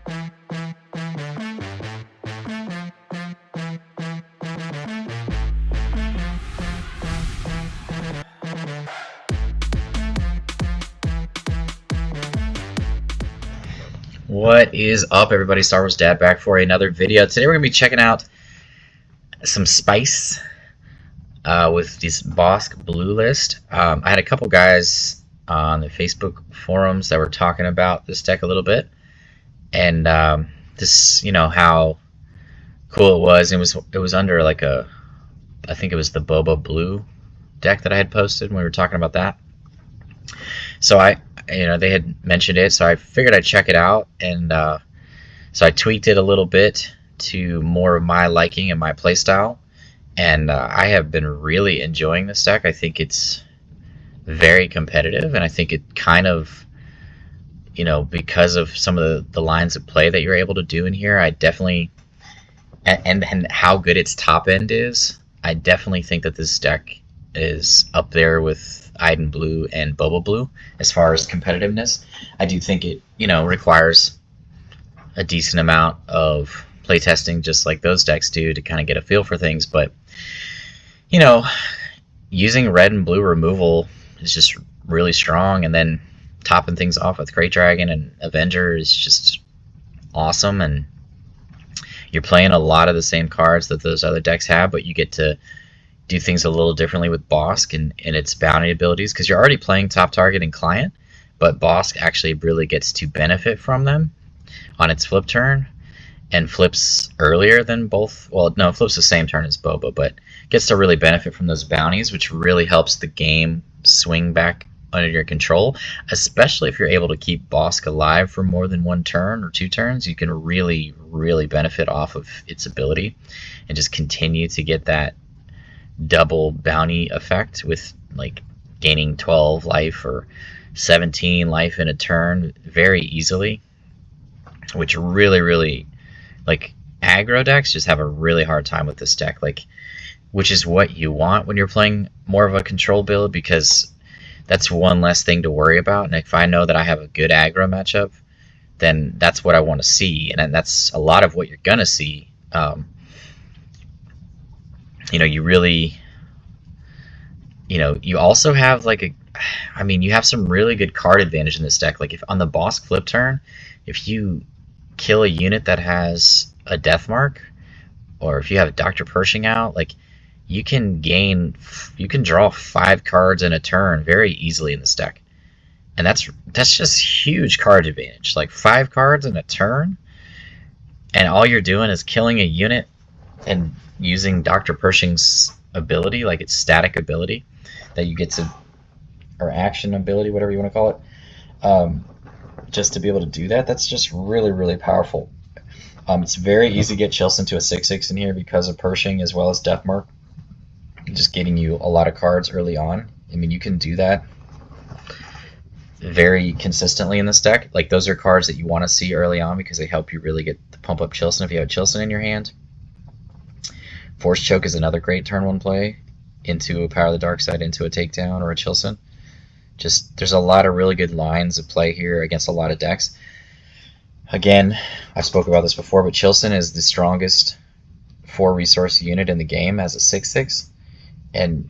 What is up, everybody? Star Wars Dad back for another video. Today we're going to be checking out some spice with this Bossk Blue list. I had a couple guys on the Facebook forums that were talking about this deck a little bit, and this, you know, how cool it was. It was under like I think it was the Boba Blue deck that I had posted when we were talking about that. So they had mentioned it, so I figured I'd check it out, and so I tweaked it a little bit to more of my liking and my playstyle, and I have been really enjoying this deck. I think it's very competitive, and I think it kind of, you know, because of some of the lines of play that you're able to do in here, I definitely, and how good its top end is, I definitely think that this deck is up there with Iden Blue and Boba Blue as far as competitiveness. I do think it, you know, requires a decent amount of playtesting, just like those decks do, to kind of get a feel for things. But, you know, using red and blue removal is just really strong, and then topping things off with Krayt Dragon and Avenger is just awesome. And you're playing a lot of the same cards that those other decks have, but you get to do things a little differently with Bossk and its bounty abilities, because you're already playing top target and client, but Bossk actually really gets to benefit from them on its flip turn, and flips earlier than both. Well, no, flips the same turn as Boba, but gets to really benefit from those bounties, which really helps the game swing back under your control, especially if you're able to keep Bossk alive for more than one turn or two turns. You can really, really benefit off of its ability and just continue to get that double bounty effect with like gaining 12 life or 17 life in a turn very easily, which really, like, aggro decks just have a really hard time with this deck, like, which is what you want when you're playing more of a control build, because that's one less thing to worry about. And if I know that I have a good aggro matchup, then that's what I want to see, and that's a lot of what you're gonna see. You know, you really, you know, you also have like you have some really good card advantage in this deck. Like, if on the Bossk flip turn, if you kill a unit that has a death mark, or if you have Dr. Pershing out, like, you can draw 5 cards in a turn very easily in this deck. And that's just huge card advantage. Like, 5 cards in a turn, and all you're doing is killing a unit and using Dr. Pershing's ability, like its static ability that you get to, or action ability, whatever you want to call it, just to be able to do that. That's just really powerful. It's very easy to get Childsen to a 6/6 in here because of Pershing as well as Deathmark, just getting you a lot of cards early on. I mean, you can do that very consistently in this deck. Like, those are cards that you want to see early on because they help you really get to pump up Childsen if you have Childsen in your hand. Force Choke is another great turn 1 play into a Power of the Dark Side, into a Takedown or a Childsen. Just, there's a lot of really good lines of play here against a lot of decks. Again, I spoke about this before, but Childsen is the strongest 4-resource unit in the game as a 6/6, and,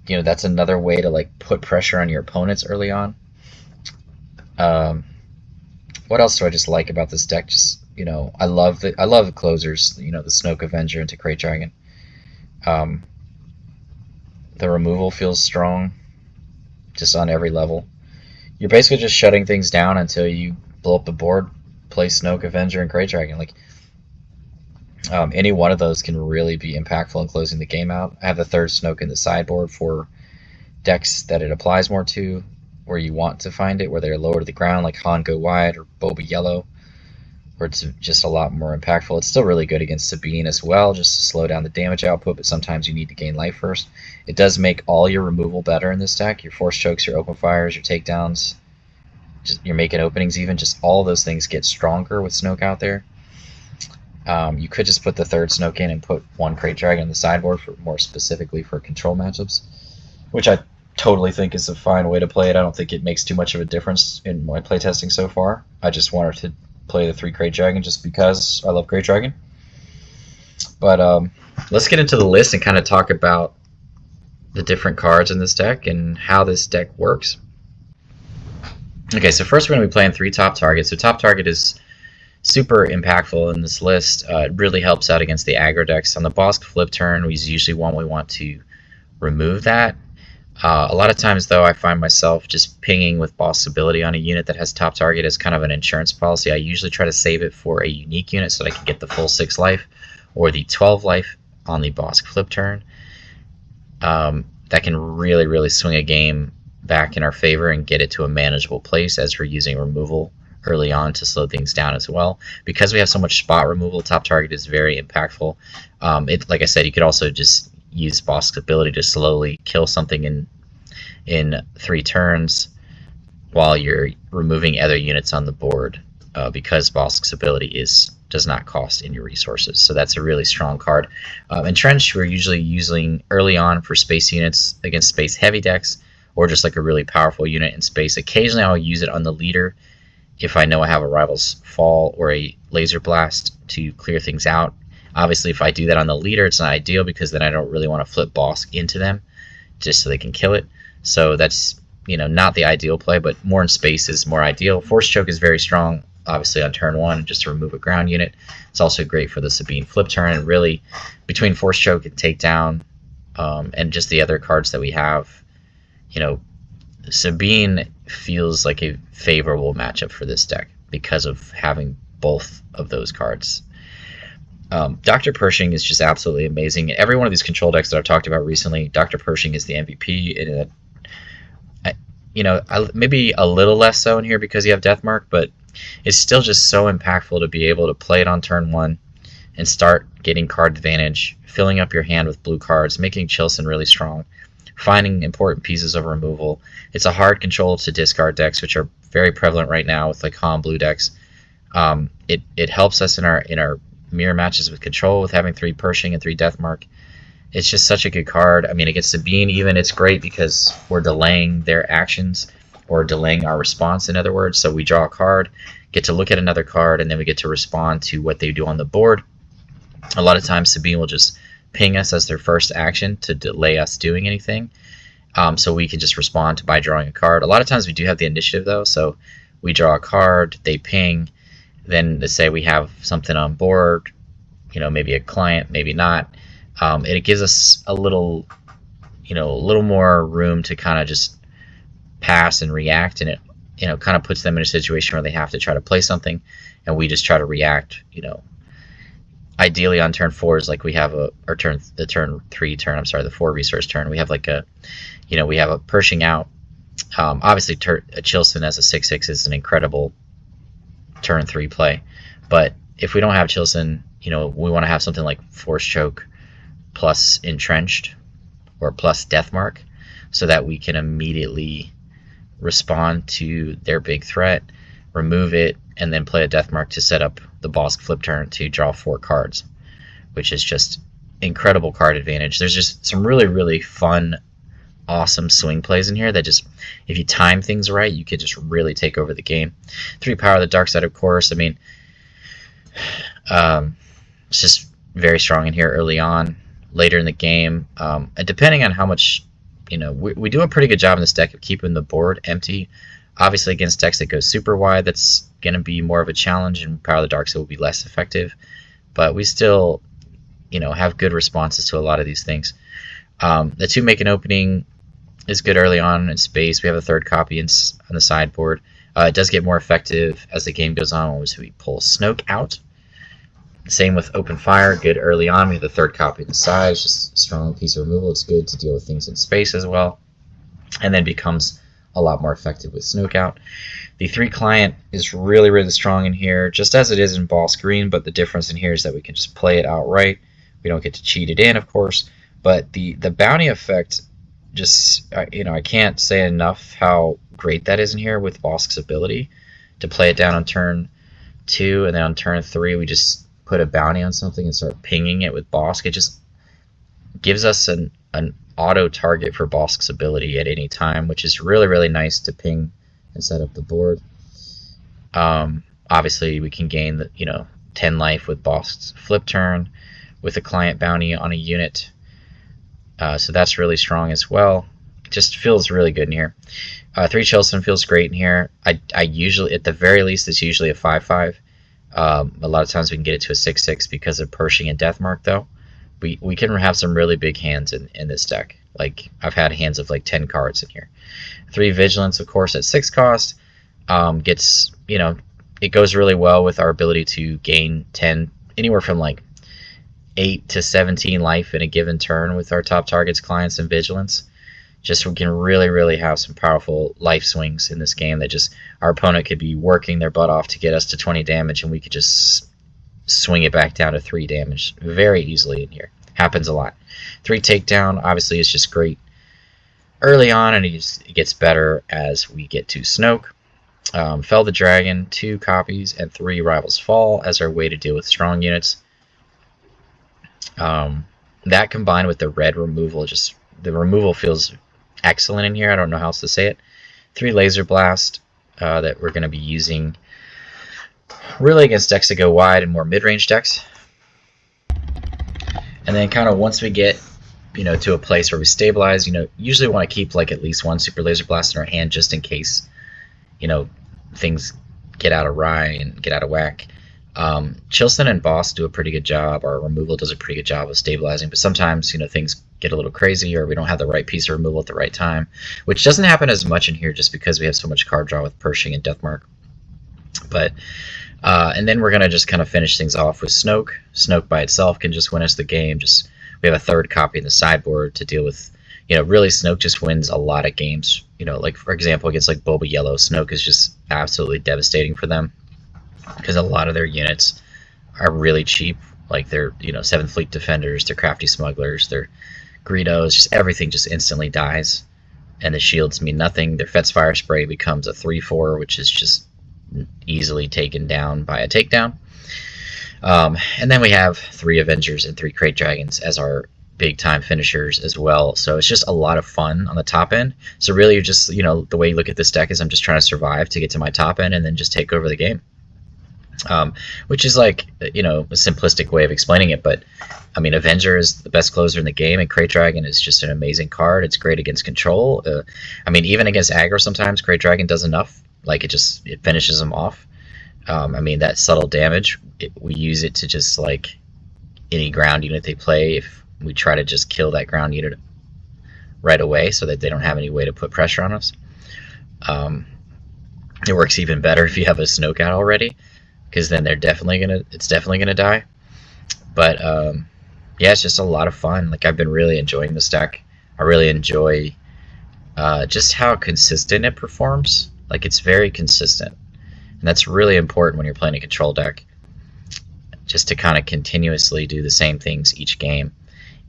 you know, that's another way to, like, put pressure on your opponents early on. What else do I just like about this deck? Just, you know, I love the closers. You know, the Snoke, Avenger into Krayt Dragon. The removal feels strong, just on every level. You're basically just shutting things down until you blow up the board, play Snoke, Avenger, and Krayt Dragon. Like, any one of those can really be impactful in closing the game out. I have the 3rd Snoke in the sideboard for decks that it applies more to, where you want to find it, where they're lower to the ground, like Han Go Wide or Boba Yellow, where it's just a lot more impactful. It's still really good against Sabine as well, just to slow down the damage output, but sometimes you need to gain life first. It does make all your removal better in this deck. Your Force Chokes, your Open Fires, your Takedowns, just your Making Openings even, just all those things get stronger with Snoke out there. You could just put the 3rd Snoke in and put 1 Krayt Dragon on the sideboard, for more specifically for control matchups, which I totally think is a fine way to play it. I don't think it makes too much of a difference in my playtesting so far. I just wanted to play the 3 Krayt Dragon just because I love Krayt Dragon. But let's get into the list and kind of talk about the different cards in this deck and how this deck works. Okay, so first we're going to be playing 3 top targets. So top target is super impactful in this list. It really helps out against the aggro decks. On the Bossk flip turn, we usually want to remove that. A lot of times, though, I find myself just pinging with Bossk's ability on a unit that has top target as kind of an insurance policy. I usually try to save it for a unique unit so that I can get the full 6 life or the 12 life on the Bossk flip turn. That can really swing a game back in our favor and get it to a manageable place as we're using removal early on to slow things down as well. Because we have so much spot removal, top target is very impactful. Like I said, you could also just use Bossk's ability to slowly kill something in 3 turns while you're removing other units on the board, because Bossk's ability does not cost any resources. So that's a really strong card. Entrenched, we're usually using early on for space units against space heavy decks, or just like a really powerful unit in space. Occasionally I'll use it on the leader if I know I have a Rival's Fall or a Laser Blast to clear things out. Obviously, if I do that on the leader, it's not ideal because then I don't really want to flip Bossk into them just so they can kill it. So that's, not the ideal play, but more in space is more ideal. Force Choke is very strong, obviously on turn 1, just to remove a ground unit. It's also great for the Sabine flip turn, and really between Force Choke and Takedown, and just the other cards that we have, Sabine feels like a favorable matchup for this deck because of having both of those cards. Dr. Pershing is just absolutely amazing. Every one of these control decks that I've talked about recently, Dr. Pershing is the MVP. Maybe a little less so in here because you have Deathmark, but it's still just so impactful to be able to play it on turn 1 and start getting card advantage, filling up your hand with blue cards, making Childsen really strong, finding important pieces of removal. It's a hard control to discard decks, which are very prevalent right now with like Han blue decks. It helps us in our mirror matches with control with having 3 Pershing and 3 Deathmark. It's just such a good card. I mean, against Sabine even, it's great because we're delaying their actions, or delaying our response, in other words. So we draw a card, get to look at another card, and then we get to respond to what they do on the board. A lot of times Sabine will just ping us as their first action to delay us doing anything, so we can just respond by drawing a card. A lot of times we do have the initiative though, so we draw a card, they ping, then they say we have something on board, maybe a client, maybe not. It gives us a little more room to kind of just pass and react, and it kind of puts them in a situation where they have to try to play something, and we just try to react. Ideally on turn 4 is like we have the 4 resource turn. We have like we have a Pershing out. Obviously, a Childsen as a 6/6 is an incredible turn 3 play, but if we don't have Childsen, we want to have something like Force Choke plus Entrenched or plus Deathmark, so that we can immediately respond to their big threat, remove it, and then play a Deathmark to set up the Bossk flip turn to draw 4 cards, which is just incredible card advantage. There's just some really fun, awesome swing plays in here that just, if you time things right, you could just really take over the game. 3 Power of the Dark Side, of course. I mean, it's just very strong in here early on. Later in the game, and depending on how much, we do a pretty good job in this deck of keeping the board empty. Obviously, against decks that go super wide, that's going to be more of a challenge, and Power of the Dark Side will be less effective. But we still, have good responses to a lot of these things. The 2 Make an Opening is good early on in space. We have a 3rd copy on the sideboard. It does get more effective as the game goes on once we pull Snoke out. Same with Open Fire, good early on. We have the 3rd copy on the side. It's just a strong piece of removal. It's good to deal with things in space as well. And then becomes a lot more effective with Snoke out. The 3 Client is really strong in here, just as it is in Bossk Green, but the difference in here is that we can just play it outright. We don't get to cheat it in, of course. But the bounty effect, just, I can't say enough how great that is in here with Bossk's ability to play it down on turn 2, and then on turn 3 we just put a bounty on something and start pinging it with Bossk. It just gives us an auto target for Bossk's ability at any time, which is really nice to ping and set up the board. Obviously, we can gain the 10 life with Bossk's flip turn, with a client bounty on a unit. So that's really strong as well. Just feels really good in here. 3 Childsen feels great in here. I usually, at the very least, it's usually a 5/5. A lot of times we can get it to a 6/6 because of Pershing and Deathmark, though. We can have some really big hands in this deck. Like, I've had hands of like 10 cards in here. 3 Vigilance, of course, at 6 cost. Gets, it goes really well with our ability to gain 10, anywhere from like 8 to 17 life in a given turn with our top targets, clients, and Vigilance. Just we can really have some powerful life swings in this game that just our opponent could be working their butt off to get us to 20 damage, and we could just swing it back down to 3 damage very easily in here. Happens a lot. 3 Takedown, obviously, is just great early on, and it gets better as we get to Snoke. Fell the Dragon, 2 copies, and 3 Rivals Fall as our way to deal with strong units. That combined with the red removal, just the removal feels excellent in here. I don't know how else to say it. 3 Laser Blast that we're going to be using really against decks that go wide and more mid-range decks. And then kind of once we get to a place where we stabilize, usually want to keep like at least 1 Super Laser Blast in our hand just in case things get out of rye and get out of whack. Childsen and Bossk do a pretty good job. Our removal does a pretty good job of stabilizing, but sometimes things get a little crazy, or we don't have the right piece of removal at the right time, which doesn't happen as much in here just because we have so much card draw with Pershing and Deathmark. But and then we're gonna just kind of finish things off with Snoke. Snoke by itself can just win us the game. Just we have a 3rd copy in the sideboard to deal with. Really Snoke just wins a lot of games. Like for example against like Boba Yellow, Snoke is just absolutely devastating for them because a lot of their units are really cheap. Like they're 7th Fleet Defenders, they're Crafty Smugglers, they're Greedos, just everything just instantly dies, and the shields mean nothing. Their Fet's Fire Spray becomes a 3/4, which is just easily taken down by a takedown. And then we have 3 Avengers and 3 Krayt Dragons as our big time finishers as well. So it's just a lot of fun on the top end. So really, you're just the way you look at this deck is I'm just trying to survive to get to my top end and then just take over the game. Which is like a simplistic way of explaining it, but I mean Avenger is the best closer in the game, and Krayt Dragon is just an amazing card. It's great against control. I mean even against aggro sometimes Krayt Dragon does enough. Like it finishes them off. I mean that subtle damage, we use it to just like any ground unit they play. If we try to just kill that ground unit right away so that they don't have any way to put pressure on us. It works even better if you have a Snoke out already, because then it's definitely gonna die. But yeah, it's just a lot of fun. Like I've been really enjoying this deck. I really enjoy just how consistent it performs. Like it's very consistent, and that's really important when you're playing a control deck. Just to kind of continuously do the same things each game,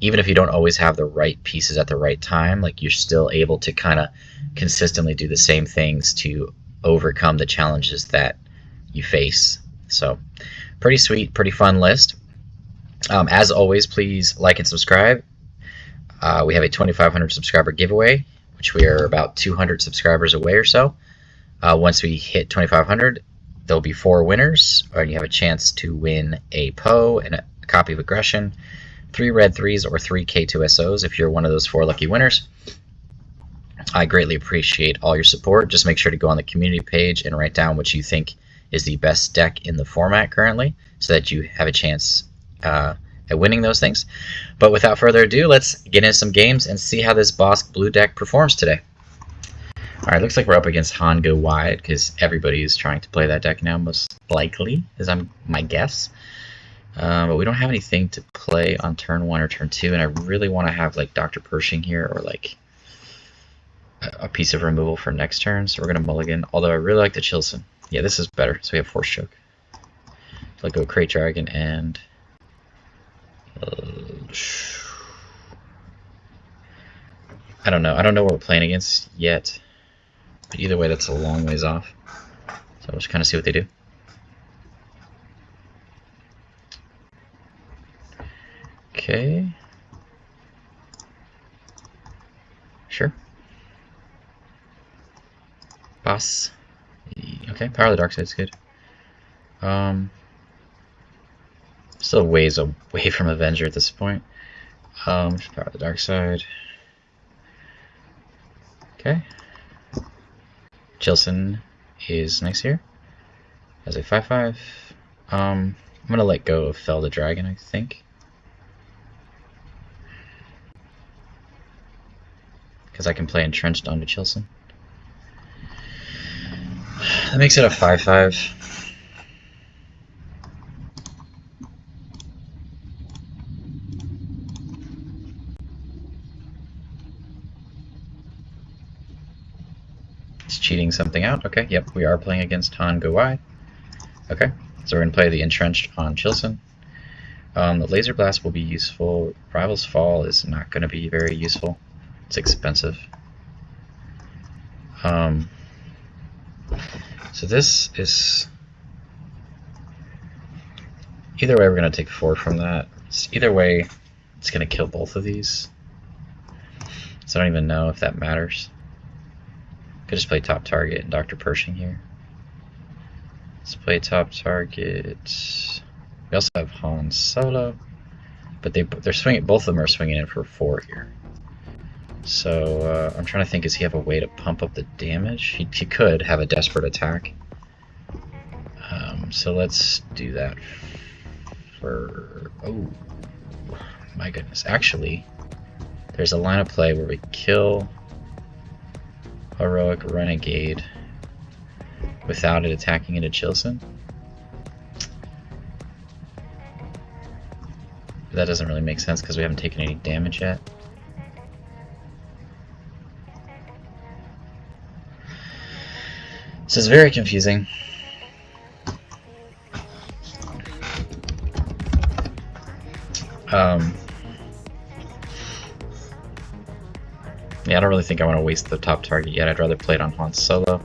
even if you don't always have the right pieces at the right time. Like you're still able to kind of consistently do the same things to overcome the challenges that you face. So pretty sweet, pretty fun list. As always, please like and subscribe. We have a 2,500 subscriber giveaway, which we are about 200 subscribers away or so. Once we hit 2,500, there'll be 4 winners, and you have a chance to win a PO and a copy of Aggression, 3 Red 3s, or 3 K2SOs if you're one of those 4 lucky winners. I greatly appreciate all your support. Just make sure to go on the community page and write down what you think is the best deck in the format currently, so that you have a chance at winning those things. But without further ado, let's get into some games and see how this Bossk Blue deck performs today. Alright, looks like we're up against Han Go Wide, because everybody is trying to play that deck now, most likely, is my guess. But we don't have anything to play on turn 1 or turn 2, and I really want to have like Dr. Pershing here, or like a piece of removal for next turn, so we're going to mulligan, although I really like the Childsen. Yeah, this is better, so we have Force Choke. So I'll go Krayt Dragon and... I don't know what we're playing against yet. But either way, that's a long ways off. So we'll just kind of see what they do. Okay. Sure. Boss. Okay, Power of the Dark Side's good. Still ways away from Avenger at this point. Just power the dark side. Okay. Childsen is nice here. Has a 5/5. I'm gonna let go of Krayt Dragon, I think. Because I can play entrenched onto Childsen. That makes it a 5/5. It's cheating something out. Okay, yep, we are playing against Han Go Wide. Okay, so we're going to play the entrenched on Childsen. The laser blast will be useful. Rival's Fall is not going to be very useful. It's expensive. So this is... Either way, we're going to take 4 from that. Either way, it's going to kill both of these. So I don't even know if that matters. Could just play top target and Dr. Pershing here. Let's play top target. We also have Han Solo, but they're swinging. Both of them are swinging in for 4 here. So I'm trying to think. Does he have a way to pump up the damage? He could have a desperate attack. So let's do that. Oh my goodness! Actually, there's a line of play where we kill Heroic Renegade without it attacking into Childsen. But that doesn't really make sense because we haven't taken any damage yet. This is very confusing. Yeah, I don't really think I want to waste the top target yet. I'd rather play it on Han Solo.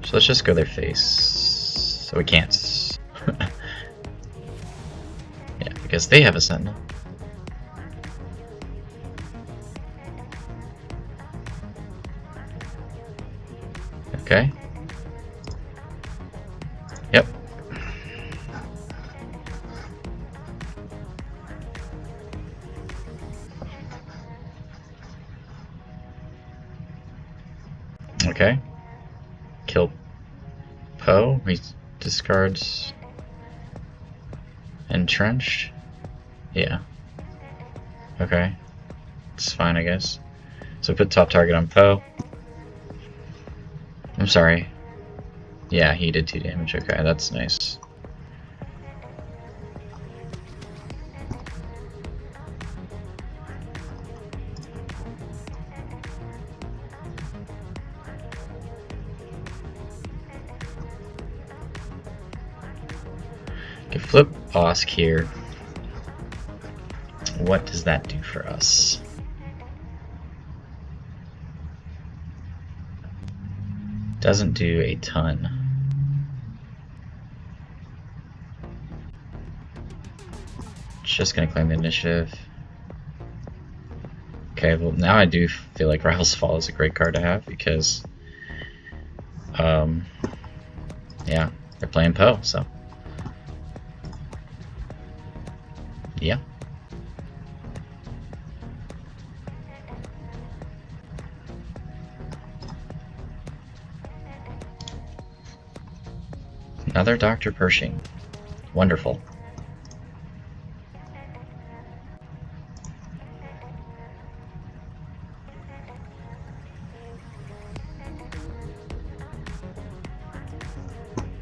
So let's just go their face. So we can't. Yeah, because they have a Sentinel. Okay. Yep. Okay. Kill Poe. He discards entrenched. Yeah. Okay. It's fine, I guess. So put top target on Poe. I'm sorry. Yeah, he did 2 damage. Okay, that's nice. Okay, flip Bossk here. What does that do for us? Doesn't do a ton. Just gonna claim the initiative. Okay, well now I do feel like Rival's Fall is a great card to have because, yeah, they're playing Poe, so yeah. Another Dr. Pershing. Wonderful.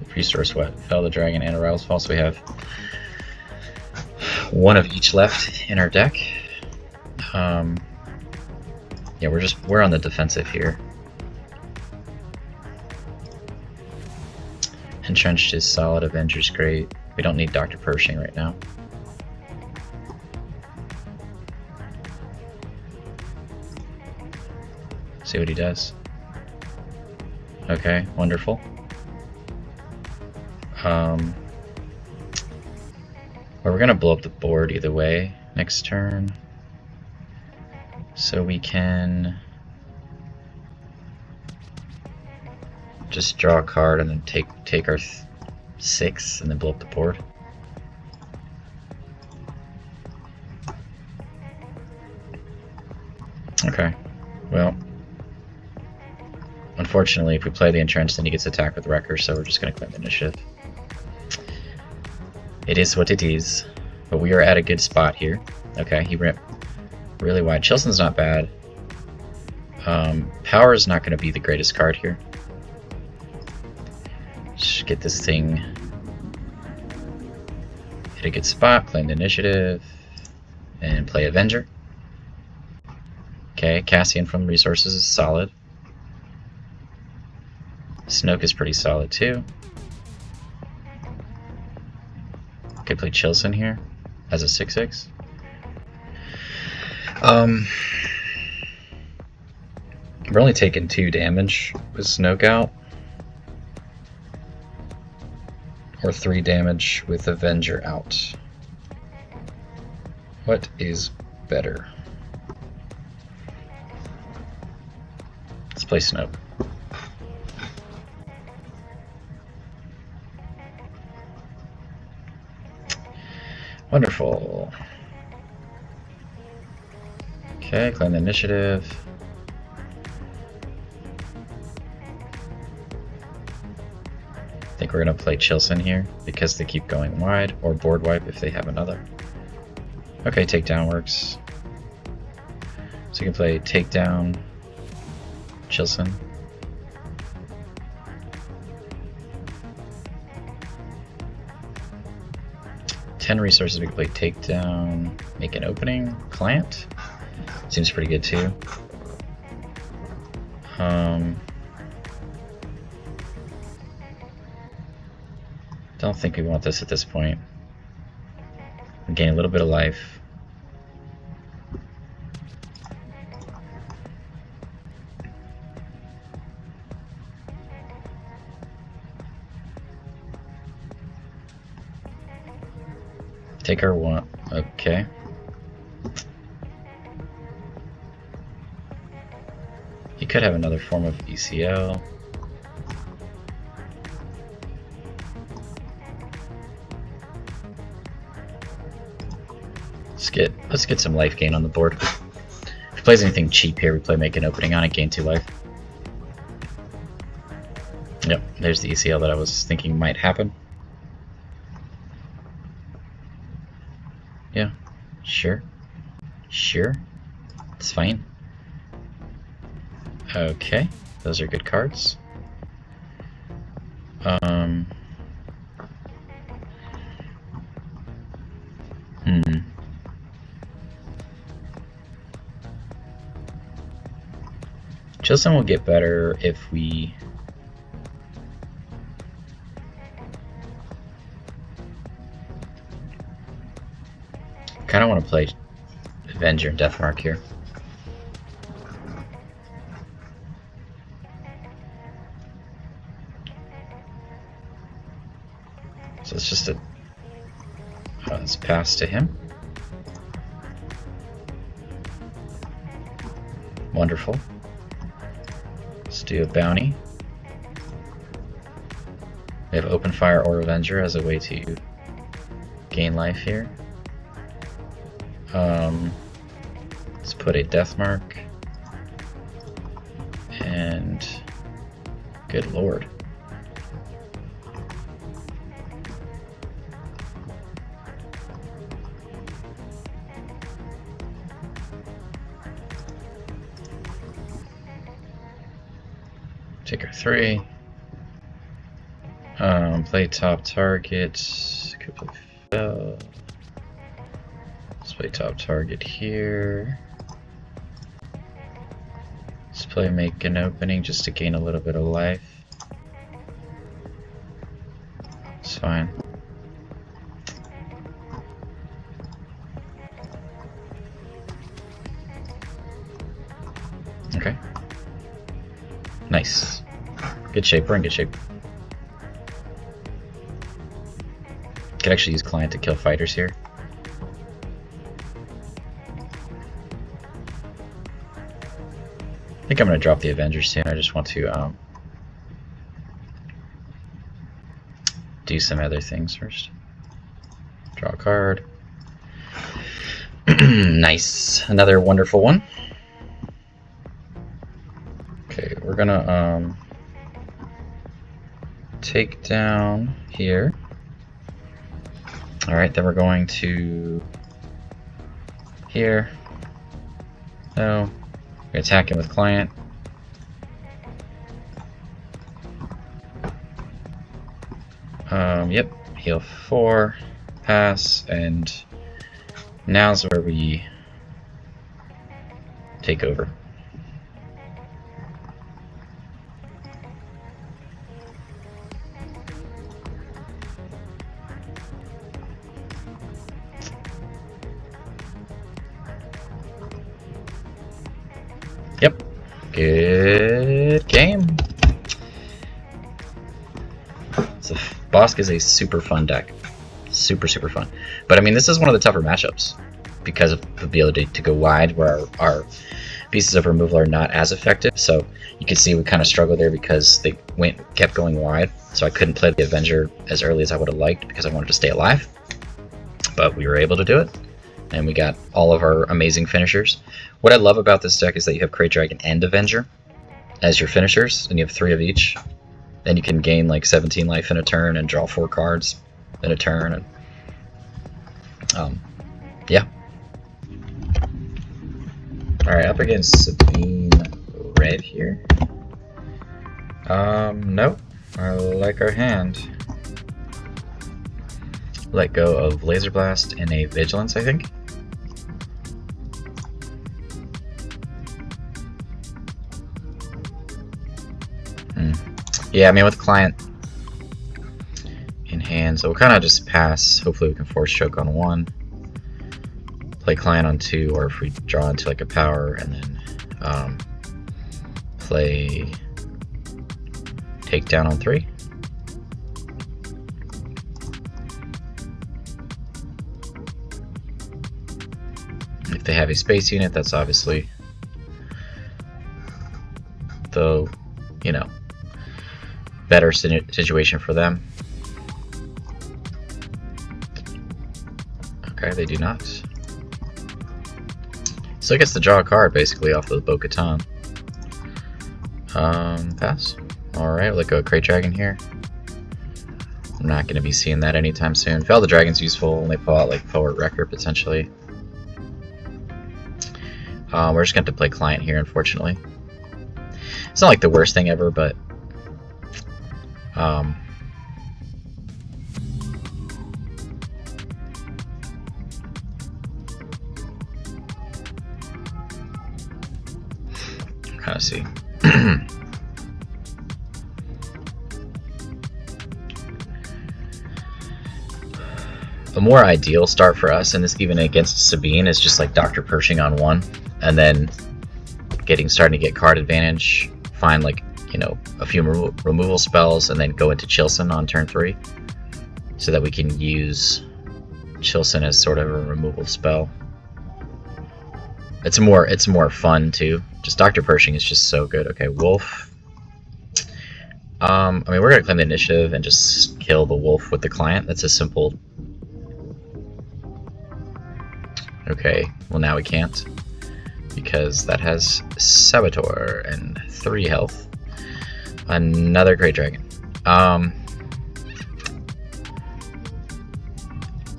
Priest or Sweat, Krayt Dragon, and a Rival's Fall, so we have 1 of each left in our deck. Yeah, we're on the defensive here. Entrenched is solid, Avenger's great. We don't need Dr. Pershing right now. See what he does. Okay, wonderful. Well, we're gonna blow up the board either way next turn. So we can Just draw a card and then take our 6 and then blow up the board. Okay, well, unfortunately, if we play the Entrenched, then he gets attacked with Wrecker, so we're just going to claim the initiative. It is what it is, but we are at a good spot here. Okay, he went really wide. Childsen's not bad. Power is not going to be the greatest card here. Just get this thing hit a good spot, claim the initiative, and play Avenger. Okay, Cassian from resources is solid. Snoke is pretty solid too. Could play Childsen here as a 6/6. We're only taking 2 damage with Snoke out, or 3 damage with Avenger out. What is better? Let's play Snoke. Wonderful. Okay, claim the initiative. I think we're going to play Childsen here because they keep going wide, or board wipe if they have another. Okay, takedown works. So you can play takedown, Childsen. Ten resources, we can play takedown, make an opening, plant. Seems pretty good too. Don't think we want this at this point. We gain a little bit of life. Take our 1. Okay. You could have another form of ECL. Let's get some life gain on the board. If he plays anything cheap here, we play make an opening on it, gain 2 life. Yep, there's the ECL that I was thinking might happen. Yeah, sure. Sure. It's fine. Okay, those are good cards. Childsen will get better if we kind of want to play Avenger and Deathmark here. So it's just a let's pass to him. Wonderful. Let's do a bounty. We have Open Fire or Avenger as a way to gain life here. Let's put a death mark. And good lord. Take our 3. Play top target. Could play Fell. Let's play top target here. Let's play make an opening just to gain a little bit of life. It's fine. Okay. Nice. Good shape, we're in good shape. Could actually use client to kill fighters here. I think I'm going to drop the Avenger soon. I just want to do some other things first. Draw a card. Nice. Another wonderful one. Okay, we're gonna take down here. Alright, then we're going to here. No. We're attacking with client. Yep. Heal 4. Pass. And now's where we take over. Yep. Good game. So Bossk is a super fun deck. Super fun. But I mean, this is one of the tougher matchups because of the ability to go wide where our pieces of removal are not as effective. So you can see we kind of struggled there because they kept going wide. So I couldn't play the Avenger as early as I would have liked because I wanted to stay alive. But we were able to do it. And we got all of our amazing finishers. What I love about this deck is that you have Krayt Dragon and Avenger as your finishers, and you have 3 of each. Then you can gain like 17 life in a turn and draw 4 cards in a turn. And yeah. Alright, up against Sabine Red here. Nope. I like our hand. Let go of Laser Blast and a Vigilance, I think. Yeah, I mean, with client in hand, so we'll kind of just pass. Hopefully we can force choke on 1. Play client on 2, or if we draw into like a power, and then play takedown on 3. If they have a space unit, that's obviously the, you know, better situation for them. Okay, they do not. Still gets to draw a card basically off of the Bo-Katan. Pass. Alright, we'll let go of Krayt Dragon here. I'm not going to be seeing that anytime soon. Fell the Dragon's useful when they pull out like Forward Wrecker potentially. We're just going to have to play client here, unfortunately. It's not like the worst thing ever, but kind of see. A more ideal start for us, and this even against Sabine, is just like Dr. Pershing on 1, and then starting to get card advantage, find like, you know, a few removal spells, and then go into Childsen on turn 3, so that we can use Childsen as sort of a removal spell. It's more fun too. Just Dr. Pershing is just so good. Okay, Wolf. I mean, we're gonna claim the initiative and just kill the wolf with the client. That's a simple. Okay, well now we can't, because that has Saboteur and 3 health. Another Krayt Dragon. I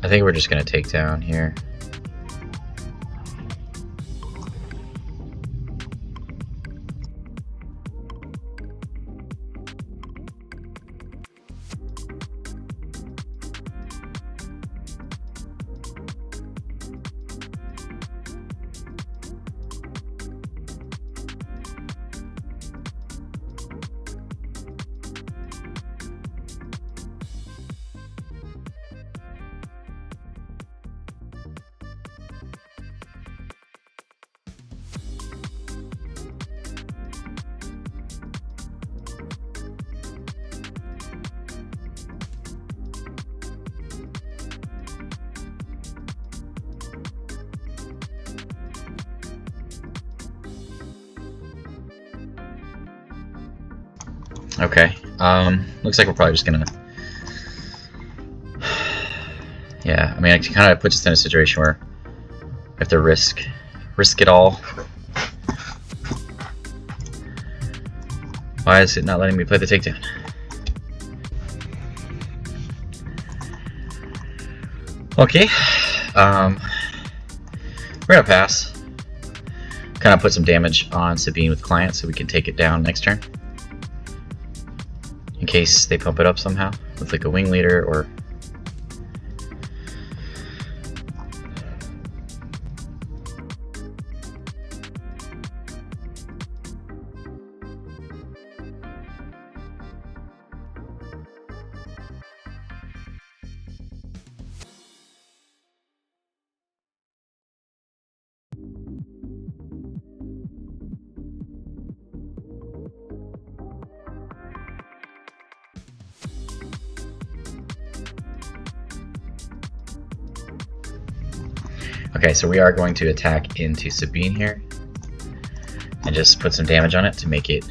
think we're just gonna take down here. Okay, looks like we're probably just gonna Yeah, I mean, it kind of puts us in a situation where we have to risk it all. Why is it not letting me play the takedown? Okay, we're gonna pass. Kind of put some damage on Sabine with Client so we can take it down next turn. In case they pump it up somehow with like a wing leader or... Okay, so we are going to attack into Sabine here and just put some damage on it to make it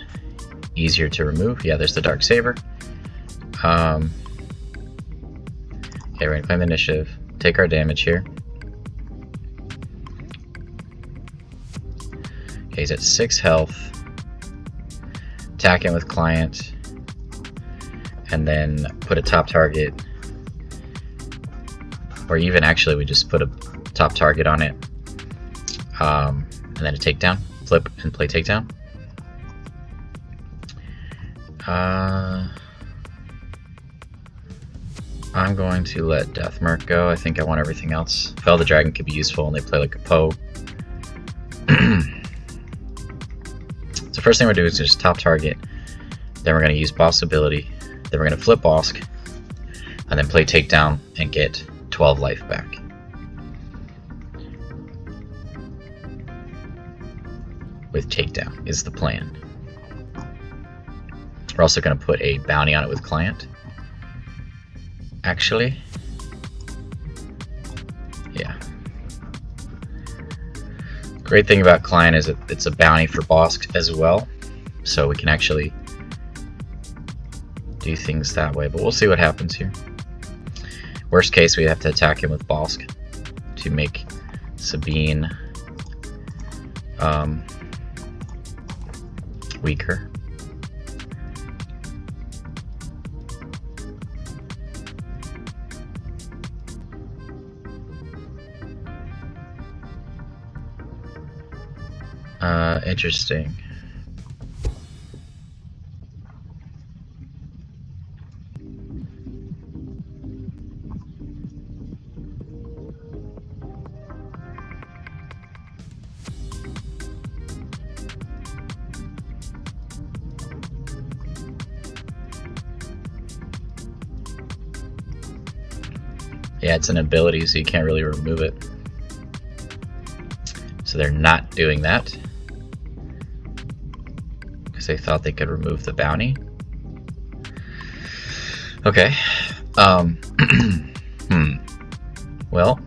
easier to remove. Yeah, there's the Dark Saber. Okay, we're going to claim the initiative, take our damage here. Okay, he's at 6 health. Attack him with Client, and then put a top target, or even actually we just put a top target on it, and then a takedown, flip and play takedown. I'm going to let Deathmark go. I think I want everything else. Fell the Dragon could be useful, and they play like a Poe. So first thing we're doing is just top target, then we're going to use Boss ability, then we're going to flip Bossk, and then play takedown and get 12 life back. With takedown is the plan. We're also going to put a bounty on it with Client. Actually, yeah. Great thing about Client is that it's a bounty for Bossk as well, so we can actually do things that way, but we'll see what happens here. Worst case, we have to attack him with Bossk to make Sabine weaker. Interesting. Yeah, it's an ability, so you can't really remove it. So they're not doing that because they thought they could remove the bounty. Okay. Well,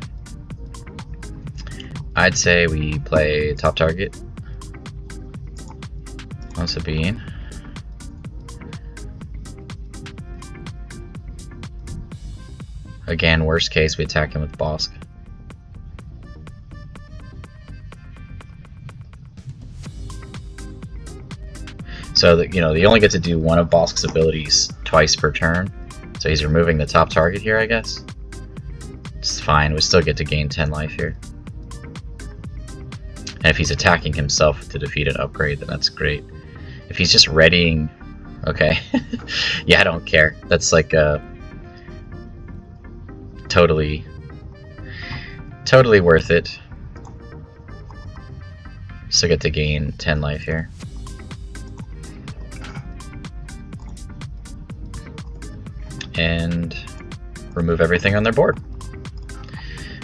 I'd say we play top target on Sabine. Again, worst case, we attack him with Bossk. So that, you know, they only get to do one of Bosk's abilities twice per turn. So he's removing the top target here, I guess. It's fine. We still get to gain 10 life here. And if he's attacking himself to defeat an upgrade, then that's great. If he's just readying, okay. Yeah, I don't care. That's like a totally worth it. Still get to gain 10 life here. And remove everything on their board.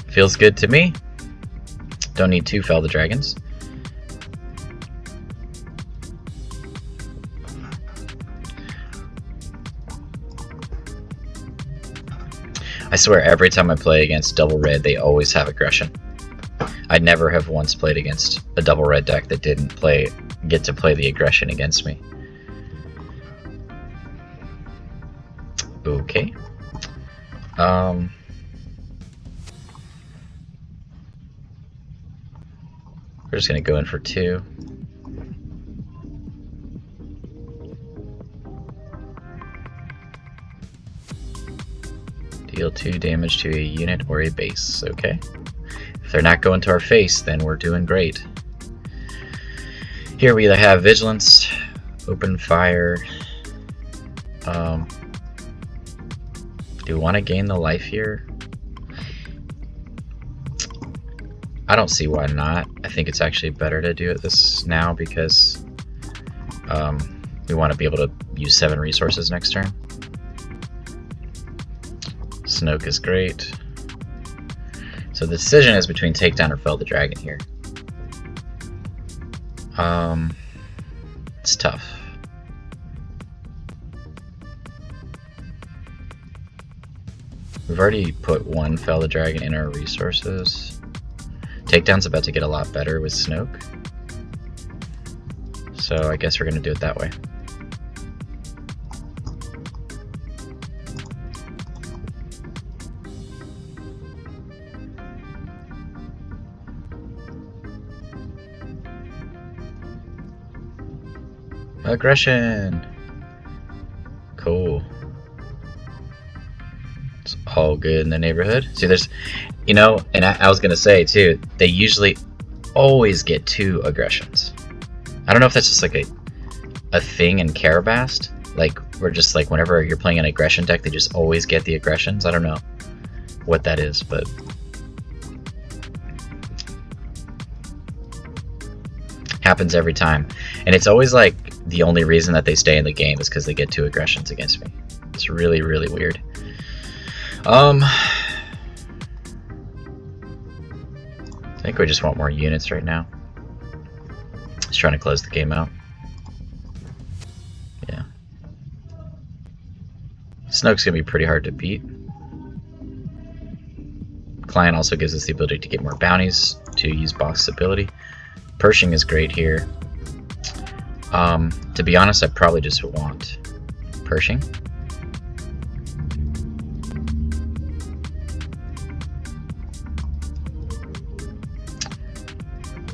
Feels good to me. Don't need to fell the dragons. I swear every time I play against double red, they always have aggression. I'd never have once played against a double red deck that didn't get to play the aggression against me. Okay. We're just gonna go in for 2. Deal 2 damage to a unit or a base. Okay. If they're not going to our face, then we're doing great. Here we either have Vigilance, Open Fire. Do we want to gain the life here? I don't see why not. I think it's actually better to do it this now because we want to be able to use 7 resources next turn. Snoke is great. So the decision is between Takedown or Fell the Dragon here. It's tough. We've already put 1 Fell the Dragon in our resources. Takedown's about to get a lot better with Snoke. So I guess we're going to do it that way. Aggression! Cool. It's all good in the neighborhood. See, there's, you know, and I was gonna say too, they usually always get 2 aggressions. I don't know if that's just like a thing in Karabast. Like, we're just like, whenever you're playing an aggression deck, they just always get the aggressions. I don't know what that is, but happens every time. And it's always like the only reason that they stay in the game is because they get 2 aggressions against me. It's really, really weird. I think we just want more units right now. Just trying to close the game out. Yeah. Snoke's gonna be pretty hard to beat. Client also gives us the ability to get more bounties to use Bossk's ability. Pershing is great here. To be honest, I probably just want Pershing.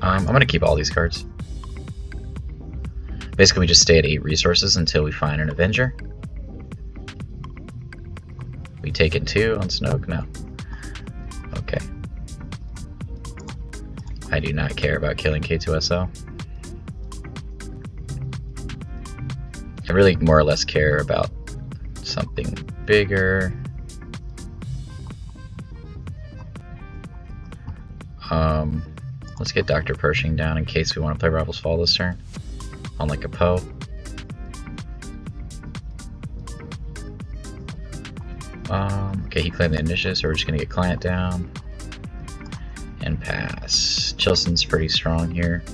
I'm going to keep all these cards. Basically, we just stay at 8 resources until we find an Avenger. We take it 2 on Snoke? No. Okay. I do not care about killing K2SO. I really more or less care about something bigger. Let's get Dr. Pershing down in case we want to play Rival's Fall this turn on like a Poe. Okay, he claimed the initiative, so we're just gonna get Client down and pass. Childsen's pretty strong here.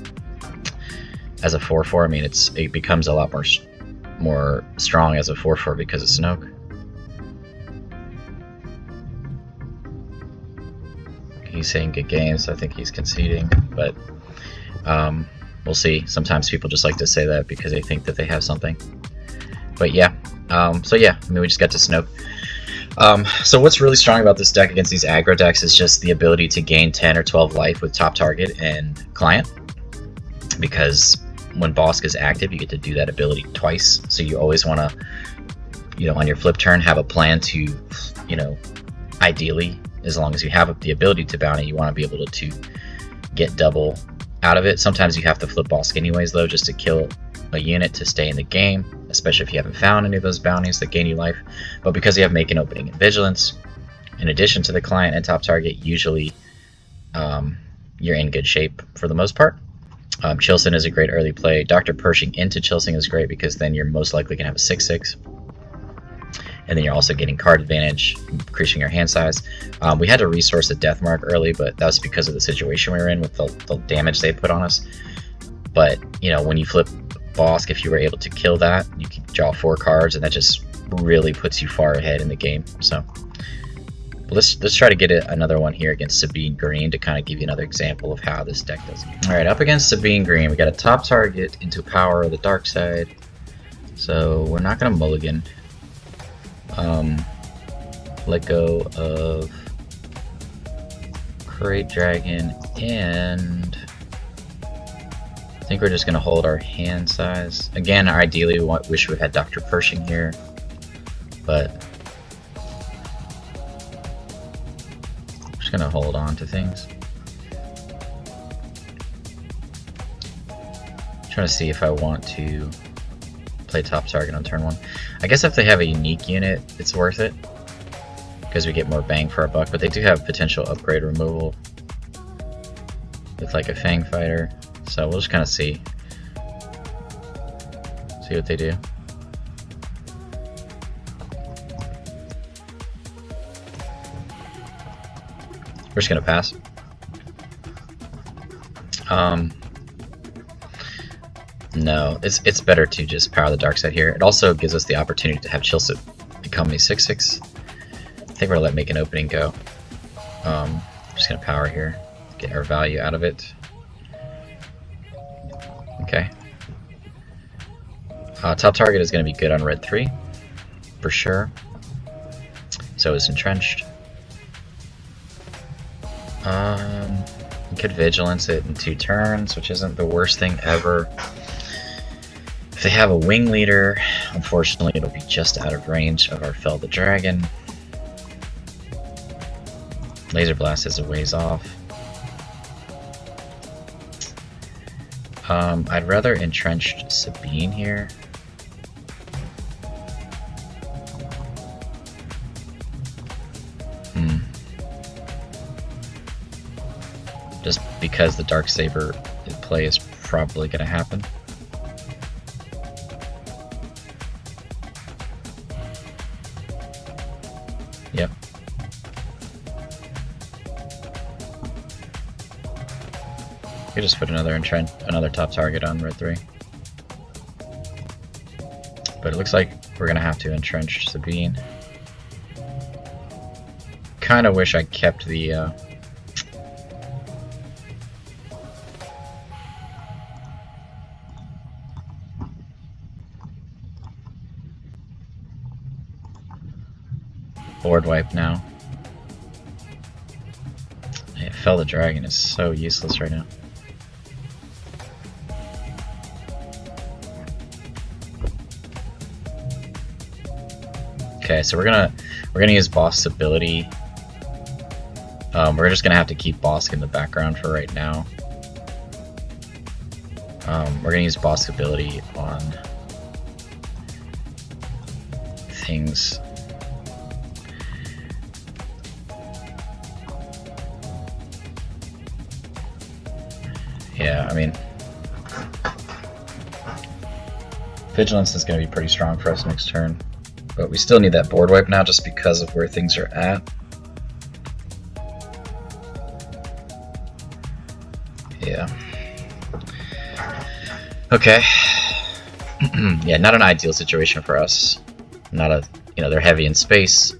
As a 4/4, I mean it becomes a lot more strong as a 4/4 because of Snoke. He's saying good games, so I think he's conceding, but we'll see. Sometimes people just like to say that because they think that they have something. But yeah, so yeah, I mean, we just got to Snoke. So what's really strong about this deck against these aggro decks is just the ability to gain 10 or 12 life with top target and Client, because when Bossk is active, you get to do that ability twice. So you always want to, you know, on your flip turn, have a plan to, you know, ideally, as long as you have the ability to bounty, you want to be able to get double out of it. Sometimes you have to flip Bossk anyways, though, just to kill a unit to stay in the game, especially if you haven't found any of those bounties that gain you life. But because you have Make an Opening and Vigilance, in addition to the Client and top target, usually you're in good shape for the most part. Childsen is a great early play. Dr. Pershing into Childsen is great because then you're most likely going to have a 6/6. And then you're also getting card advantage, increasing your hand size. We had to resource a Death Mark early, but that was because of the situation we were in with the damage they put on us. But, you know, when you flip Bossk, if you were able to kill that, you can draw 4 cards, and that just really puts you far ahead in the game. So let's try to get another one here against Sabine Green to kind of give you another example of how this deck does it. Alright, up against Sabine Green, we got a top target into Power of the Dark Side. So we're not going to mulligan. Let go of Krayt Dragon and think we're just going to hold our hand size. Again, ideally we wish we had Dr. Pershing here, but I'm just going to hold on to things. I'm trying to see if I want to play top target on turn 1. I guess if they have a unique unit, it's worth it, because we get more bang for our buck, but they do have potential upgrade removal with like a Fang Fighter, so we'll just kind of see what they do. We're just gonna pass. No, it's better to just power the dark side here. It also gives us the opportunity to have Childsen become a 6/6. I think we're gonna let make an opening go. Just gonna power here, get our value out of it. Okay. Top target is gonna be good on red 3 for sure. So is entrenched. We could vigilance it in 2 turns, which isn't the worst thing ever. If they have a wing leader, unfortunately it'll be just out of range of our Krayt Dragon. Laser Blast is a ways off. I'd rather entrenched Sabine here. Just because the Darksaber play is probably going to happen. Yep. You just put another top target on red 3. But it looks like we're gonna have to entrench Sabine. Kinda wish I kept the board wipe now. Yeah, Krayt Dragon is so useless right now. Okay, so we're gonna use Bossk's ability. We're just gonna have to keep Bossk in the background for right now. We're gonna use Bossk's ability on things. Yeah, I mean, Vigilance is going to be pretty strong for us next turn, but we still need that board wipe now just because of where things are at. Yeah. Okay. Yeah, not an ideal situation for us. Not a, they're heavy in space,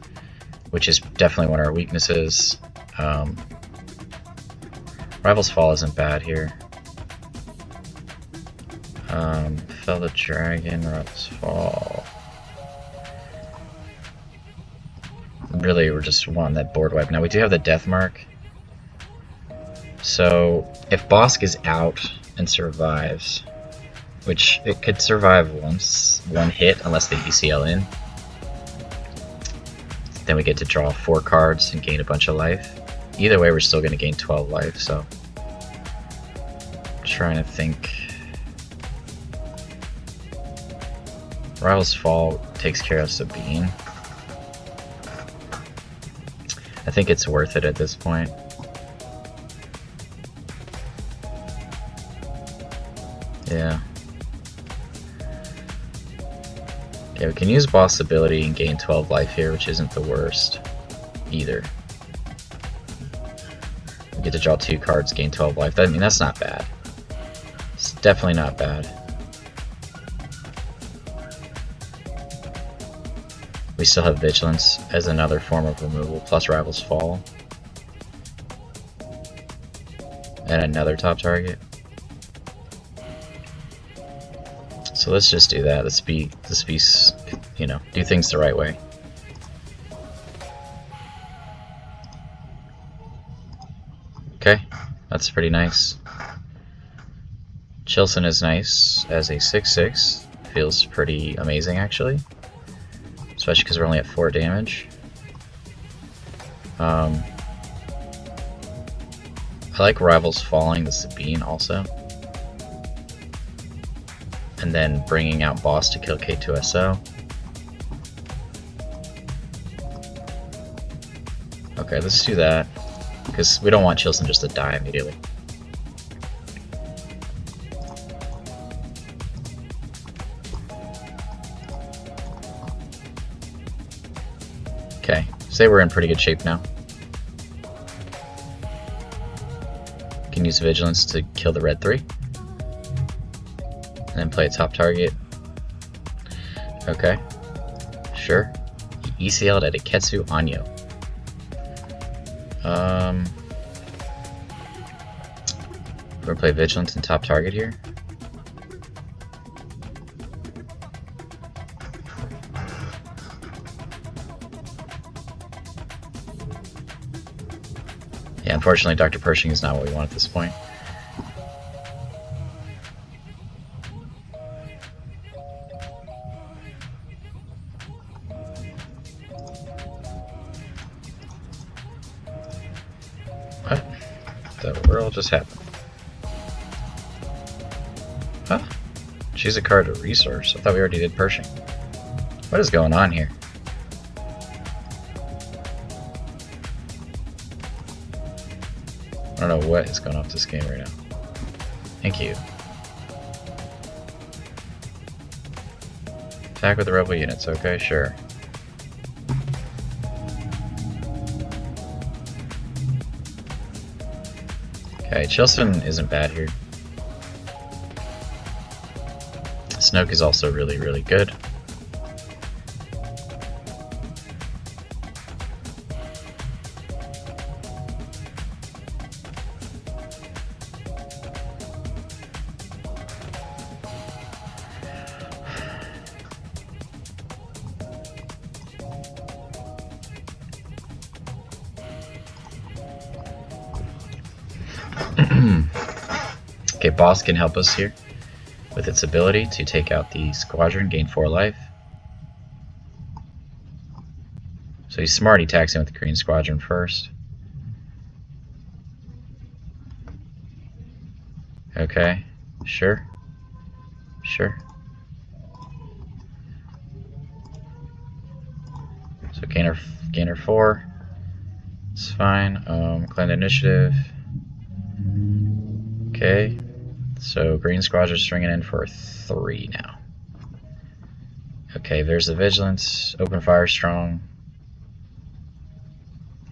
which is definitely one of our weaknesses. Rival's Fall isn't bad here. Krayt Dragon, Rival's Fall. Really, we're just wanting that board wipe. Now we do have the Death Mark. So if Bossk is out and survives, which it could survive one hit unless they ECL in, then we get to draw 4 cards and gain a bunch of life. Either way, we're still going to gain 12 life, so I'm trying to think. Rival's Fall takes care of Sabine. I think it's worth it at this point. Yeah. Okay, we can use Bossk's ability and gain 12 life here, which isn't the worst either. We get to draw 2 cards, gain 12 life. I mean, that's not bad. It's definitely not bad. We still have Vigilance as another form of removal, plus Rival's Fall. And another top target. So let's just do that. Let's be, do things the right way. Okay, that's pretty nice. Childsen is nice as a 6/6. Feels pretty amazing actually. Especially because we're only at 4 damage. I like Rivals Falling the Sabine also. And then bringing out Boss to kill K2SO. Okay, let's do that. Because we don't want Childsen just to die immediately. Okay, say we're in pretty good shape now. Can use Vigilance to kill the red 3. And then play a top target. Okay, sure. ECL'd at Iketsu Anyo. We're gonna play Vigilance and top target here. Yeah, unfortunately, Dr. Pershing is not what we want at this point. What the world just happened? Huh? Choose a card to resource. I thought we already did Pershing. What is going on here? I don't know what is going on with this game right now. Thank you. Attack with the rebel units. Okay, sure. Okay, Childsen isn't bad here. Snoke is also really, really good. Okay, Boss can help us here with its ability to take out the squadron, gain 4 life. So he's smart, he attacks in with the green squadron first. Okay, sure. Sure. So gainer 4. It's fine. Claim the initiative. Okay. So green squadron's stringing in for 3 now. Okay, there's the Vigilance. Open fire strong.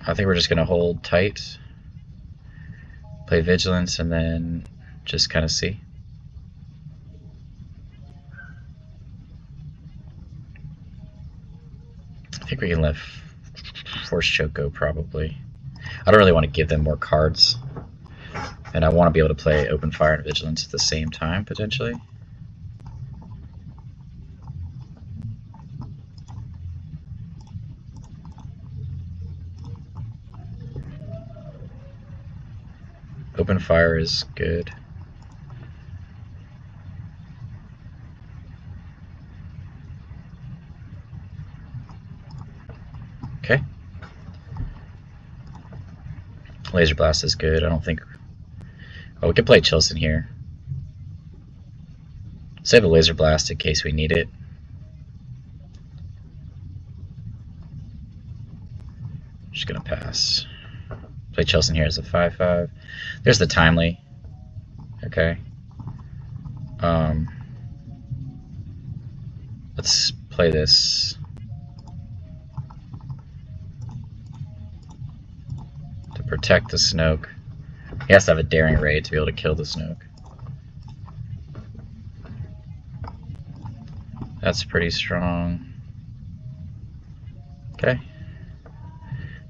I think we're just gonna hold tight. Play Vigilance and then just kind of see. I think we can let Force Choke go probably. I don't really want to give them more cards. And I want to be able to play Open Fire and Vigilance at the same time, potentially. Open Fire is good. Okay. Laser Blast is good. I don't think... Oh, we could play Childsen here. Save a Laser Blast in case we need it. Just gonna pass. Play Childsen here as a 5/5. There's the Timely. Okay. Let's play this. To protect the Snoke. He has to have a daring raid to be able to kill the Snoke. That's pretty strong. Okay.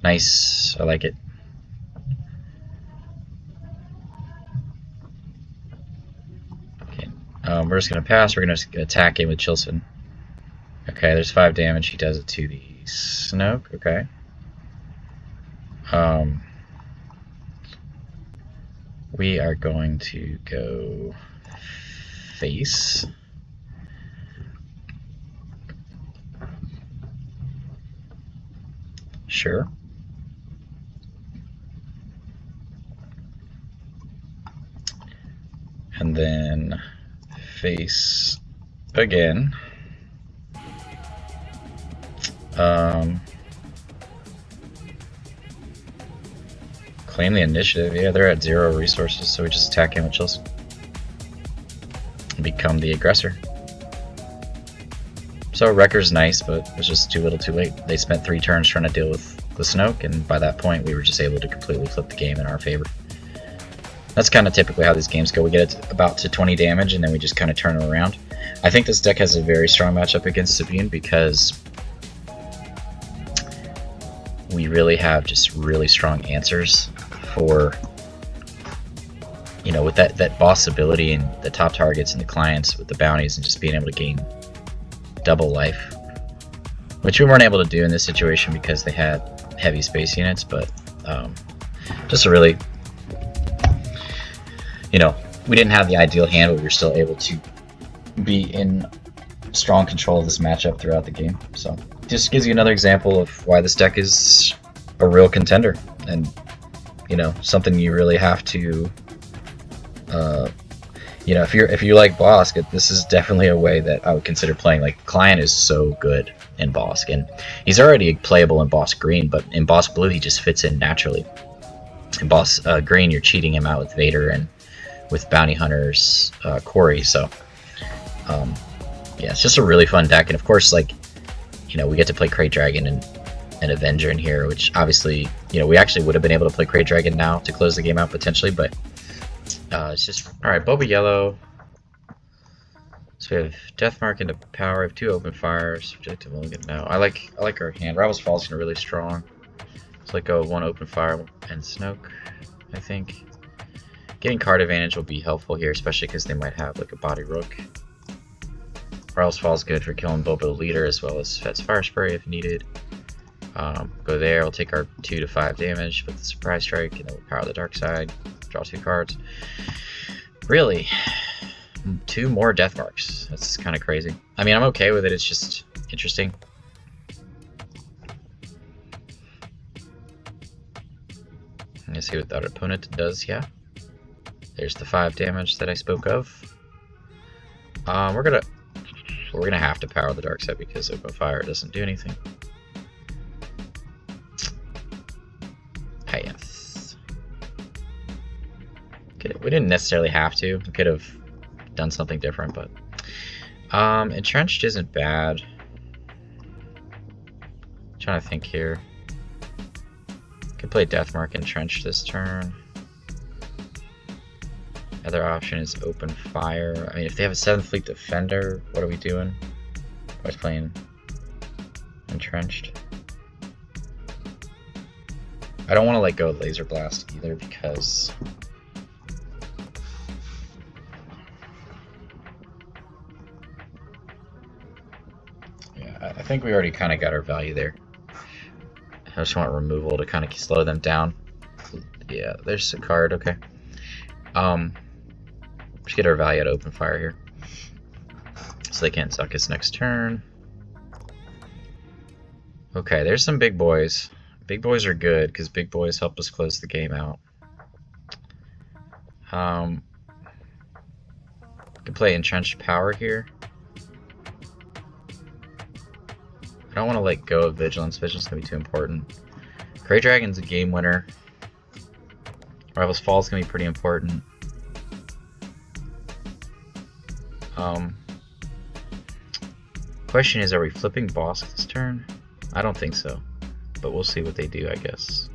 Nice. I like it. Okay. We're just going to pass. We're going to attack him with Childsen. Okay, there's 5 damage. He does it to the Snoke. Okay. We are going to go face. Sure. And then face again. Claim the initiative. Yeah, they're at 0 resources, so we just attack him with Childsen. Become the aggressor. So Wrecker's nice, but it was just too little too late. They spent 3 turns trying to deal with the Snoke, and by that point we were just able to completely flip the game in our favor. That's kind of typically how these games go. We get it about to 20 damage, and then we just kind of turn it around. I think this deck has a very strong matchup against Sabine because we really have just really strong answers for, you know, with that boss ability and the top targets and the clients with the bounties and just being able to gain double life, which we weren't able to do in this situation because they had heavy space units, but just a really, you know, we didn't have the ideal hand, but we were still able to be in strong control of this matchup throughout the game. So just gives you another example of why this deck is a real contender, and you know, something you really have to you know, if you like Bossk, this is definitely a way that I would consider playing. Like, Client is so good in Bossk, and he's already playable in Bossk Green, but in Bossk Blue he just fits in naturally. In Bossk Green you're cheating him out with Vader and with Bounty Hunters Corey, so yeah, it's just a really fun deck. And of course, like, you know, we get to play Krayt Dragon and Avenger in here, which obviously, you know, we actually would have been able to play Krayt Dragon now to close the game out potentially, but it's just alright. Boba yellow. So we have Deathmark into power. We have 2 open fires. Objective only get now. I like our hand. Rival's Falls are really strong. So let go of 1 open fire and Snoke, I think. Getting card advantage will be helpful here, especially because they might have like a body rook. Rival's Fall is good for killing Boba the leader, as well as Fet's Fire Spray if needed. Go there. We'll take our 2 to 5 damage with the Surprise Strike, and then we'll power the dark side. Draw 2 cards. Really, 2 more death marks. That's kind of crazy. I mean, I'm okay with it. It's just interesting. Let's see what that opponent does. Yeah, there's the 5 damage that I spoke of. We're gonna have to power the dark side because open fire doesn't do anything. Yes. We didn't necessarily have to. We could have done something different, but entrenched isn't bad. I'm trying to think here. Could play Deathmark entrenched this turn. Other option is open fire. I mean, if they have a 7th Fleet Defender, what are we doing? I was playing entrenched. I don't want to let go of Laser Blast either because I think we already kind of got our value there. I just want removal to kind of slow them down. Yeah, there's a card. Okay. Just get our value at open fire here, so they can't suck us next turn. Okay, there's some big boys. Big boys are good because big boys help us close the game out. We can play entrenched power here. I don't want to let go of Vigilance. Vigilance is going to be too important. Krayt Dragon's a game winner. Rival's Fall is going to be pretty important. Question is, are we flipping Bossk this turn? I don't think so, but we'll see what they do, I guess.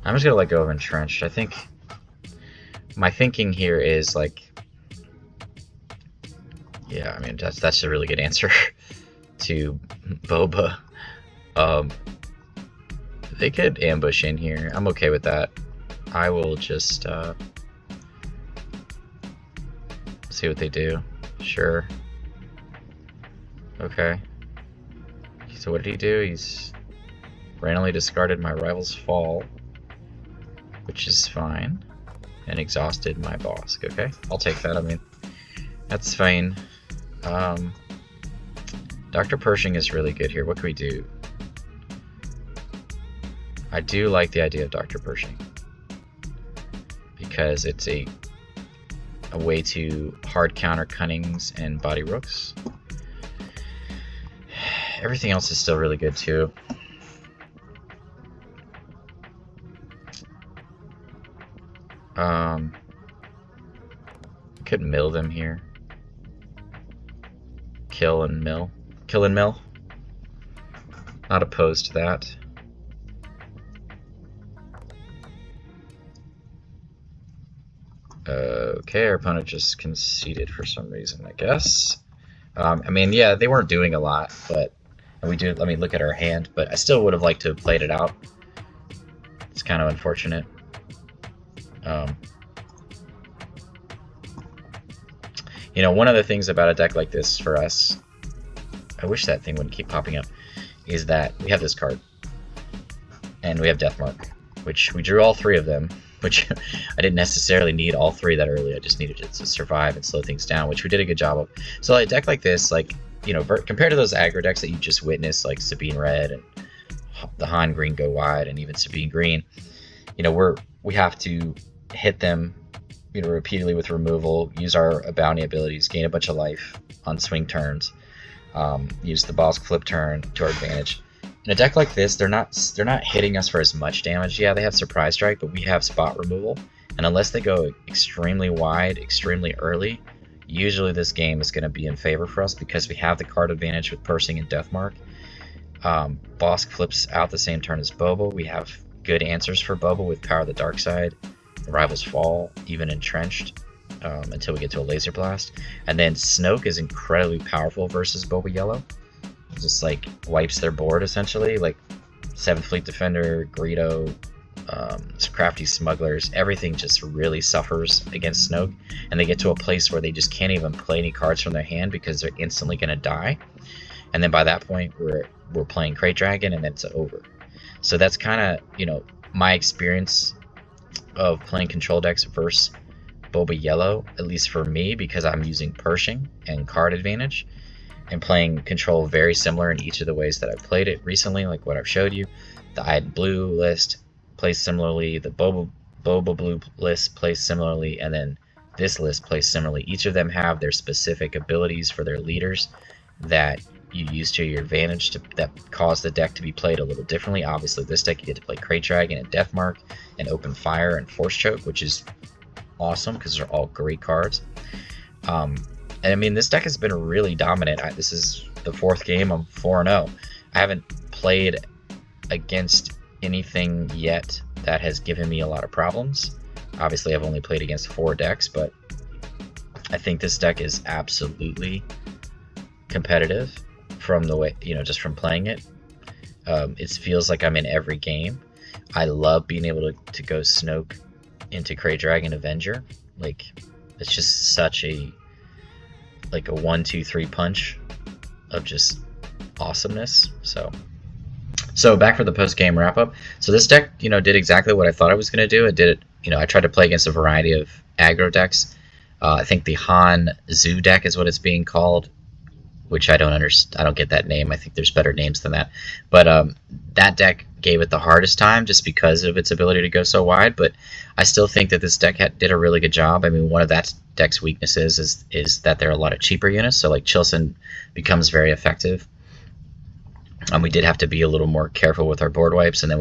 I'm just going to let go of entrenched. I think my thinking here is like, yeah, I mean, that's a really good answer to Boba. They could ambush in here. I'm okay with that. I will just see what they do. Sure. Okay. So what did he do? He's Randomly discarded my rival's fall, which is fine, and exhausted my Bossk. Okay, I'll take that. I mean, that's fine. Dr. Pershing is really good here. What can we do? I do like the idea of Dr. Pershing because it's a way to hard counter Cunnings and Body Rooks. Everything else is still really good too. Could mill them here. Kill and mill. Kill and mill. Not opposed to that. Okay, our opponent just conceded for some reason, I guess. I mean, yeah, they weren't doing a lot, but we do. I mean, look at our hand, but I still would have liked to have played it out. It's kind of unfortunate. You know, one of the things about a deck like this for us, I wish that thing wouldn't keep popping up, is that we have this card, and we have Deathmark, which we drew all three of them, which I didn't necessarily need all three that early. I just needed it to survive and slow things down, which we did a good job of. So a deck like this, like, you know, compared to those aggro decks that you just witnessed, like Sabine Red and the Han Green Go Wide and even Sabine Green, you know, we have to hit them, you know, repeatedly with removal, use our bounty abilities, gain a bunch of life on swing turns, use the Bossk flip turn to our advantage. In a deck like this, they're not hitting us for as much damage. Yeah, they have Surprise Strike, but we have spot removal, and unless they go extremely wide, extremely early, usually this game is going to be in favor for us because we have the card advantage with Pershing and Deathmark. Bossk flips out the same turn as Boba. We have good answers for Boba with Power of the Dark Side, Rival's Fall, even Entrenched, until we get to a Laser Blast. And then Snoke is incredibly powerful versus Boba Yellow. It just like wipes their board essentially, like 7th Fleet Defender, Greedo, Crafty Smugglers, everything just really suffers against Snoke, and they get to a place where they just can't even play any cards from their hand because they're instantly going to die. And then by that point, we're playing Krayt Dragon, and then it's over. So that's kind of, you know, my experience of playing control decks versus Boba Yellow, at least for me, because I'm using Pershing and card advantage, and playing control very similar in each of the ways that I've played it recently, like what I've showed you. The Eyed Blue list plays similarly, the Boba Blue list plays similarly, and then this list plays similarly. Each of them have their specific abilities for their leaders that you use to your advantage that cause the deck to be played a little differently. Obviously, this deck you get to play Krayt Dragon and Deathmark and Open Fire and Force Choke, which is awesome because they're all great cards. And I mean, this deck has been really dominant. This is the 4th game. I'm 4-0. I haven't played against anything yet that has given me a lot of problems. Obviously, I've only played against 4 decks, but I think this deck is absolutely competitive from the way, you know, just from playing it. It feels like I'm in every game. I love being able to go Snoke into Krayt Dragon Avenger. Like, it's just such a 1-2-3 punch of just awesomeness. So back for the post-game wrap-up. So this deck, you know, did exactly what I thought I was going to do. It did it, you know, I tried to play against a variety of aggro decks. I think the Han Zoo deck is what it's being called, which I don't understand. I don't get that name. I think there's better names than that. But that deck gave it the hardest time just because of its ability to go so wide. But I still think that this deck did a really good job. I mean, one of that deck's weaknesses is that there are a lot of cheaper units. So like Childsen becomes very effective. We did have to be a little more careful with our board wipes, and then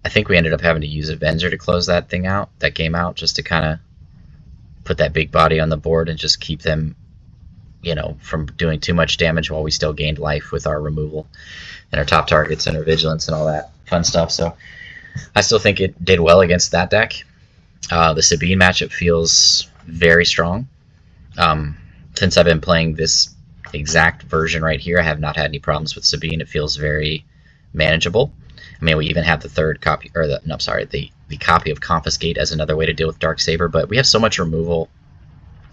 I think we ended up having to use Avenger to close that game out, just to kind of put that big body on the board and just keep them, you know, from doing too much damage while we still gained life with our removal and our top targets and our vigilance and all that fun stuff. So I still think it did well against that deck. The Sabine matchup feels very strong. Since I've been playing this exact version right here, I have not had any problems with Sabine. It feels very manageable. I mean, we even have the third copy, or the copy of Confiscate as another way to deal with Darksaber, but we have so much removal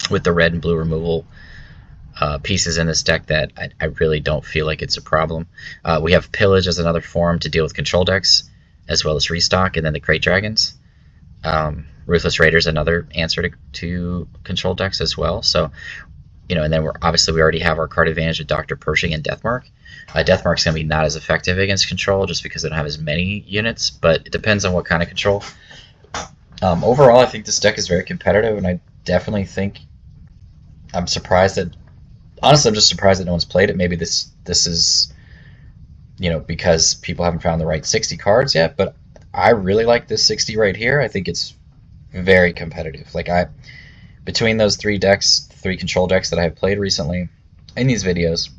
with the red and blue removal pieces in this deck that I really don't feel like it's a problem. We have Pillage as another form to deal with control decks, as well as Restock, and then the Krayt Dragons. Ruthless Raider's another answer to control decks as well. So, you know, and then we already have our card advantage with Dr. Pershing and Deathmark. Deathmark's going to be not as effective against control just because they don't have as many units, but it depends on what kind of control. Overall, I think this deck is very competitive, and I definitely think I'm surprised that, honestly, I'm just surprised that no one's played it. Maybe this is, you know, because people haven't found the right 60 cards yet, but I really like this 60 right here. I think it's very competitive. Like, between those three control decks that I have played recently in these videos,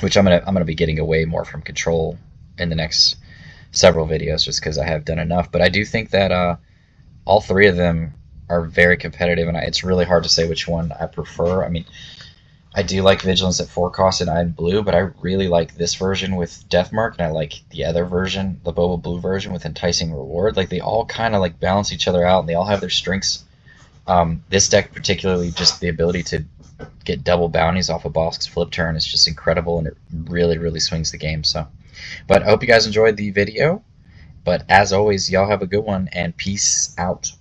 which I'm gonna be getting away more from control in the next several videos just because I have done enough. But I do think that all three of them are very competitive, and it's really hard to say which one I prefer. I mean, I do like Vigilance at 4 cost and I'm blue, but I really like this version with Deathmark, and I like the other version, the Boba Blue version with Enticing Reward. Like, they all kind of like balance each other out, and they all have their strengths. This deck particularly, just the ability to get double bounties off of Bossk's flip turn is just incredible, and it really, really swings the game. So, but I hope you guys enjoyed the video. But as always, y'all have a good one, and peace out.